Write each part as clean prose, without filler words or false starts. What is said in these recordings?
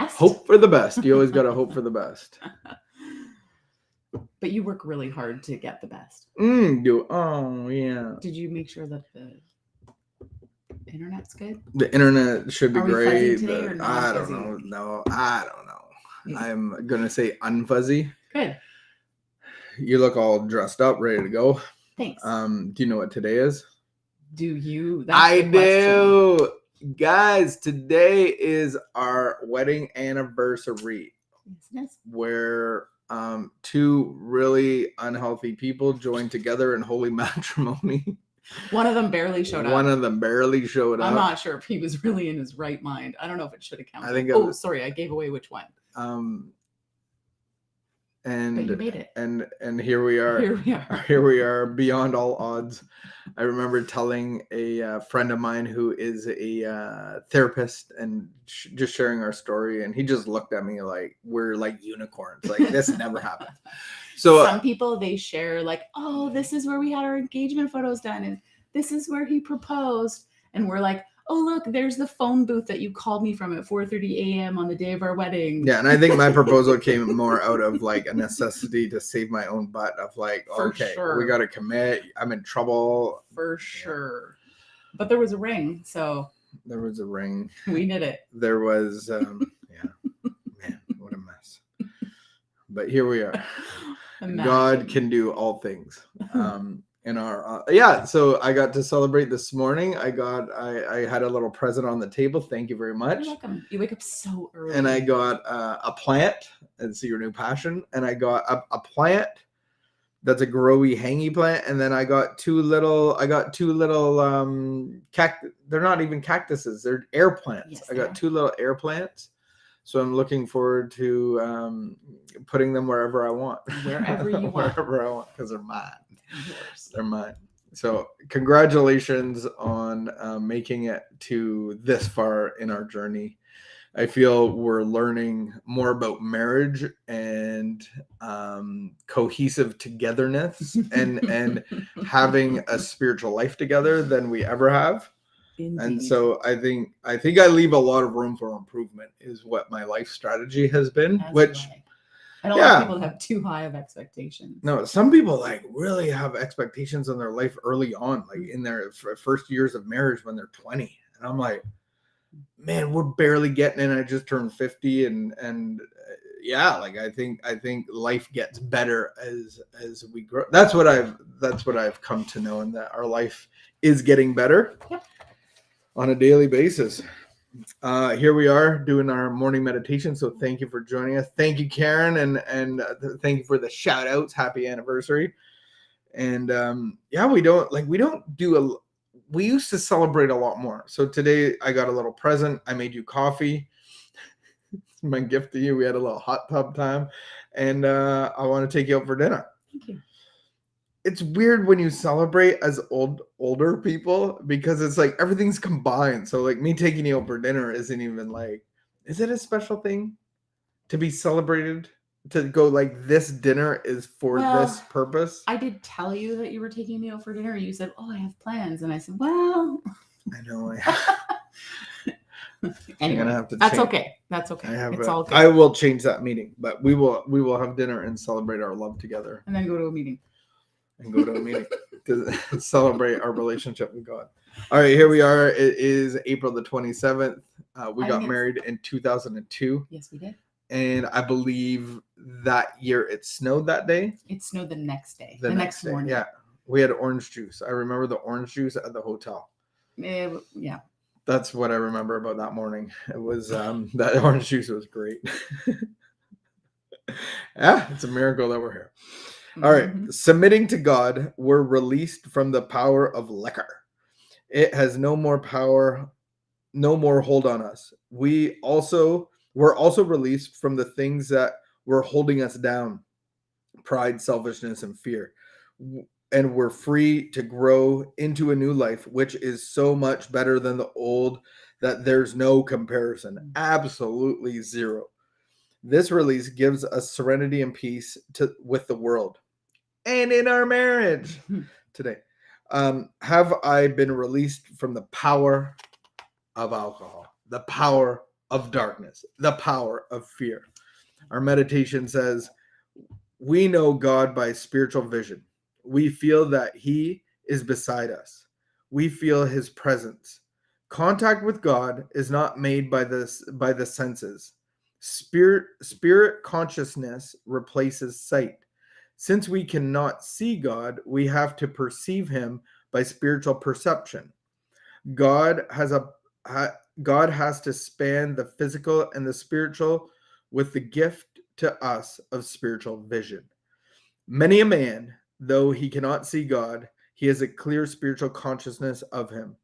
best. Hope for the best. You always got to hope for the best. But you work really hard to get the best. Oh, yeah. Did you make sure that the internet's good? The internet should be Are we great. fuzzy today or I don't non-fuzzy? know. No, I don't know. I'm going to say unfuzzy. Good. You look all dressed up, ready to go. Thanks. Do you know what today is? Do you? That's I the question. do. Guys, today is our wedding anniversary. Yes. Where two really unhealthy people joined together in holy matrimony. One of them barely showed up. One of them barely showed up. I'm not sure if he was really in his right mind. I don't know if it should have counted. I think sorry, I gave away which one. And but you made it. And here we are. Here we are beyond all odds. I remember telling a friend of mine who is a therapist and just sharing our story, and he just looked at me like we're like unicorns. Like this never happened. So some people, they share like, oh, this is where we had our engagement photos done, and this is where he proposed, and we're like, oh, look, there's the phone booth that you called me from at 4:30 a.m. on the day of our wedding. Yeah, and I think my proposal came more out of like a necessity to save my own butt of like, okay, we got to commit. I'm in trouble. For sure. But there was a ring, so. There was a ring. We did it. There was, yeah. Man, what a mess. But here we are. Imagine. God can do all things. In our so I got to celebrate this morning. I had a little present on the table. Thank you very much. You're welcome. You wake up so early. And I got a plant. And see your new passion. And I got a plant that's a growy hangy plant. And then I got two little they're not even cactuses, they're air plants. Yes, I got two little air plants. So I'm looking forward to putting them wherever I want. Wherever you want. Wherever I want, because they're mine. They're mine. So congratulations on making it to this far in our journey. I feel we're learning more about marriage and cohesive togetherness and having a spiritual life together than we ever have. Indeed. And so I think I leave a lot of room for improvement is what my life strategy has been. And a lot of people have too high of expectations. No, some people like really have expectations in their life early on, like in their first years of marriage when they're 20. And I'm like, man, we're barely getting in. I just turned 50 and yeah, like I think life gets better as we grow. That's what I've come to know, and that our life is getting better. Yep. On a daily basis. Here we are doing our morning meditation. So thank you for joining us. Thank you, Karen, and thank you for the shout outs. Happy anniversary. And we used to celebrate a lot more. So today I got a little present. I made you coffee. It's my gift to you. We had a little hot tub time, and I want to take you out for dinner. Thank you. It's weird when you celebrate as older people because it's like everything's combined. So like me taking you out for dinner isn't even like, is it a special thing to be celebrated? To go like this dinner is for this purpose? I did tell you that you were taking me out for dinner. You said, oh, I have plans. And I said, well. I know. Anyway, gonna have to that's okay. That's okay. It's all good. I will change that meeting, but we will have dinner and celebrate our love together. And then go to a meeting. To celebrate our relationship with God. All right, here we are. It is April the 27th. We got married in 2002. Yes, we did. And I believe that year it snowed that day. It snowed the next day. The next morning. Yeah. We had orange juice. I remember the orange juice at the hotel. Yeah. That's what I remember about that morning. It was that orange juice was great. Yeah, it's a miracle that we're here. All right. Submitting to God, we're released from the power of liquor. It has no more power, no more hold on us. We're also released from the things that were holding us down, pride, selfishness, and fear. And we're free to grow into a new life, which is so much better than the old that there's no comparison. Absolutely zero. This release gives us serenity and peace with the world and in our marriage today. Have I been released from the power of alcohol? The power of darkness, the power of fear. Our meditation says, we know God by spiritual vision. We feel that he is beside us. We feel his presence. Contact with God is not made by the senses. Spirit consciousness replaces sight. Since we cannot see God, we have to perceive him by spiritual perception. God has to span the physical and the spiritual with the gift to us of spiritual vision. Many a man, though he cannot see God, he has a clear spiritual consciousness of him.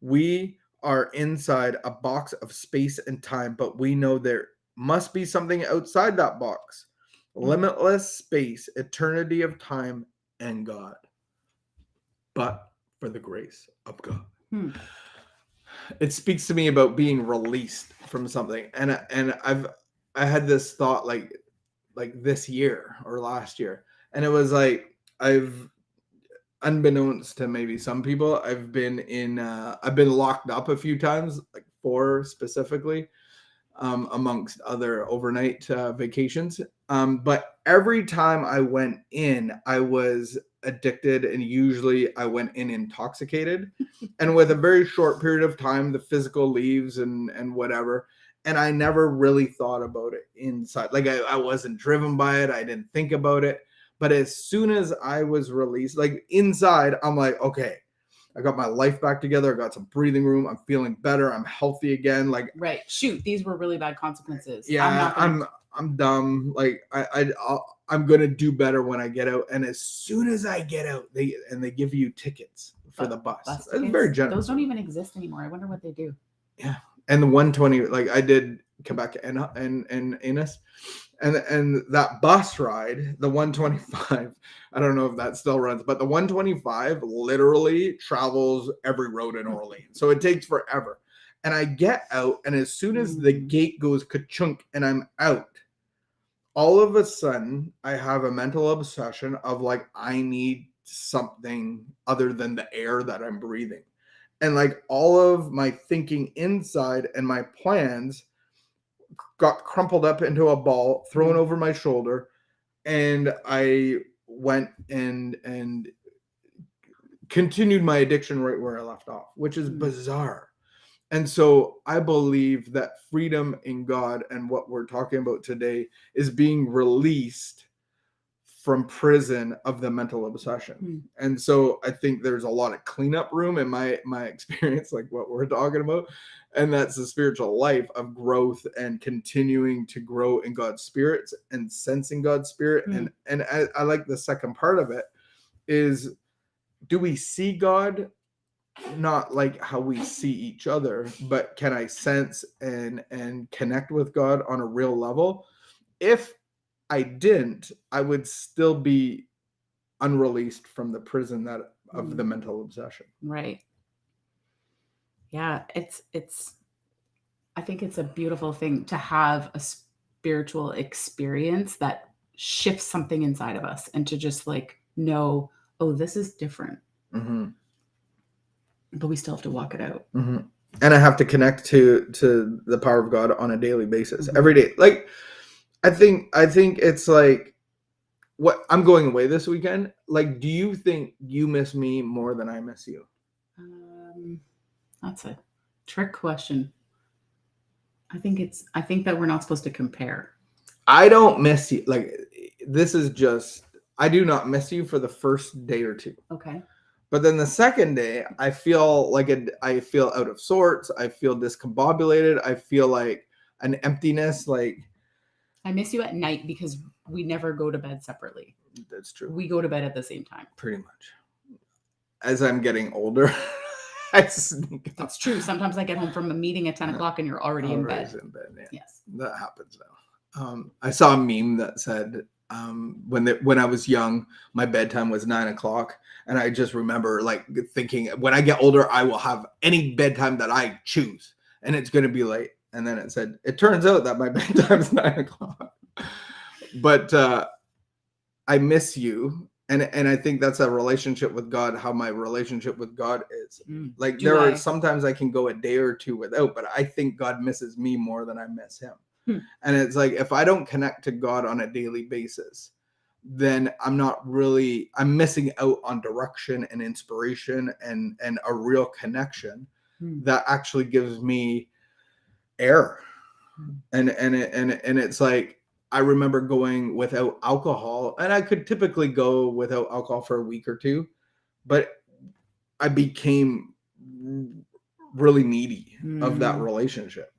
We are inside a box of space and time, but we know there must be something outside that box. Limitless space, eternity of time, and God. But for the grace of God. It speaks to me about being released from something. And I had this thought like this year or last year. And it was like, unbeknownst to maybe some people, I've been locked up a few times, like 4 specifically, amongst other overnight vacations. But every time I went in, I was addicted, and usually I went in intoxicated. And with a very short period of time, the physical leaves and whatever. And I never really thought about it inside. Like I wasn't driven by it. I didn't think about it. But as soon as I was released, like inside, I'm like, okay, I got my life back together. I got some breathing room. I'm feeling better. I'm healthy again. Like, right. Shoot, these were really bad consequences. Yeah, I'm dumb. Like I'm gonna do better when I get out. And as soon as I get out, they give you tickets for the bus. It's very generous. Those don't even exist anymore. I wonder what they do. Yeah, and the 120, like I did Quebec and Ennis. And that bus ride, the 125, I don't know if that still runs, but the 125 literally travels every road in Orleans. So it takes forever. And I get out, and as soon as the gate goes ka-chunk and I'm out, all of a sudden I have a mental obsession of like, I need something other than the air that I'm breathing. And like all of my thinking inside and my plans got crumpled up into a ball, thrown over my shoulder, and I went and continued my addiction right where I left off, which is bizarre. And so I believe that freedom in God and what we're talking about today is being released from prison of the mental obsession. And so I think there's a lot of cleanup room in my experience, like what we're talking about. And that's the spiritual life of growth and continuing to grow in God's spirit and sensing God's spirit. And I like the second part of it is, do we see God not like how we see each other, but can I sense and connect with God on a real level? If I didn't, I would still be unreleased from the prison of the mental obsession. Right. Yeah, I think it's a beautiful thing to have a spiritual experience that shifts something inside of us, and to just like know, oh, this is different. But we still have to walk it out. And I have to connect to the power of God on a daily basis, every day. Like, I think it's like, what I'm going away this weekend. Like, do you think you miss me more than I miss you? That's a trick question. I think that we're not supposed to compare. I don't miss you. Like, this is just, I do not miss you for the first day or two. Okay. But then the second day, I feel like I feel out of sorts. I feel discombobulated. I feel like an emptiness. Like, I miss you at night because we never go to bed separately. That's true. We go to bed at the same time. Pretty much. As I'm getting older, That's true. Sometimes I get home from a meeting at 10 o'clock and you're already in bed. Yeah. Yes. That happens now. I saw a meme that said, when I was young, my bedtime was 9 o'clock. And I just remember like thinking, when I get older, I will have any bedtime that I choose. And it's going to be late. And then it said, it turns out that my bedtime is 9 o'clock. But I miss you. And I think that's a relationship with God, how my relationship with God is. Like Do there I? are sometimes I can go a day or two without, but I think God misses me more than I miss him. And it's like, if I don't connect to God on a daily basis, then I'm missing out on direction and inspiration and a real connection that actually gives me air. And it's like, I remember going without alcohol, and I could typically go without alcohol for a week or two, but I became really needy of that relationship.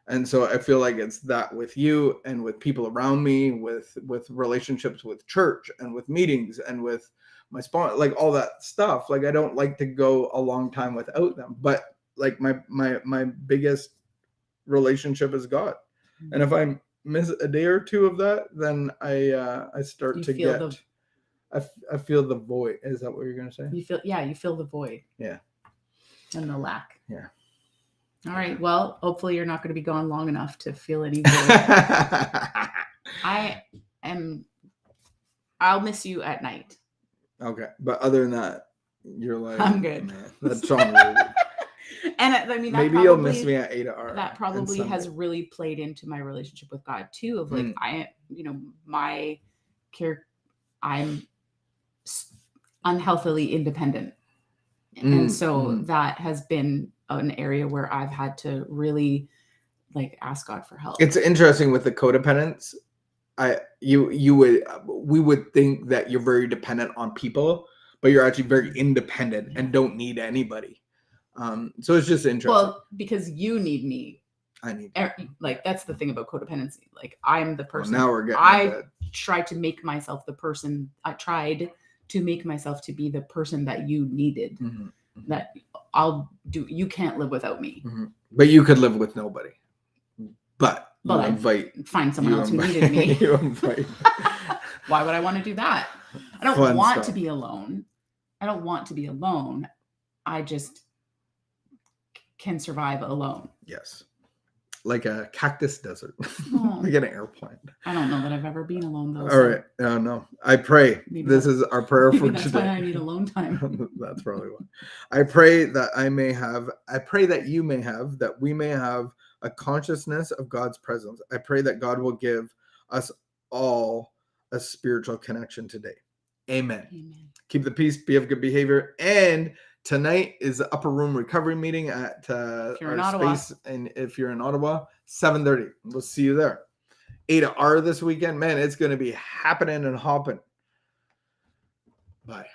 And so I feel like it's that with you and with people around me, with relationships with church and with meetings and with my sponsor, like all that stuff. Like I don't like to go a long time without them, but like my biggest relationship is God. And if I miss a day or two of that, then I start to get I feel the void. Is that what you're gonna say? You feel the void. Yeah. And the lack. Yeah. All right. Well, hopefully you're not going to be gone long enough to feel any void. I'll miss you at night. Okay. But other than that, you're like, I'm good. Man, that's on really. And I mean, maybe you'll miss me at 8 hours. That probably has really played into my relationship with God too. Of like, my care, I'm unhealthily independent. And so that has been an area where I've had to really like ask God for help. It's interesting with the codependence. We would think that you're very dependent on people, but you're actually very independent and don't need anybody. So it's just interesting. Well, because you need me. I need like that's the thing about codependency. Like I'm the person. Now we're getting. I tried to make myself the person. I tried to make myself to be the person that you needed. That I'll do. You can't live without me. But you could live with nobody. But find someone else who needed me. You invite. Why would I want to do that? I don't want to be alone. I don't want to be alone. I just can survive alone. Yes. Like a cactus desert. Like an airplane. I don't know that I've ever been alone though. All right. No. I pray. This is our prayer for that's today. Why I need alone time. That's probably why. I pray that you may have, that we may have a consciousness of God's presence. I pray that God will give us all a spiritual connection today. Amen. Keep the peace, be of good behavior. And tonight is the Upper Room Recovery Meeting at our space. And if you're in Ottawa, 7:30. We'll see you there. 8 hours this weekend. Man, it's going to be happening and hopping. Bye.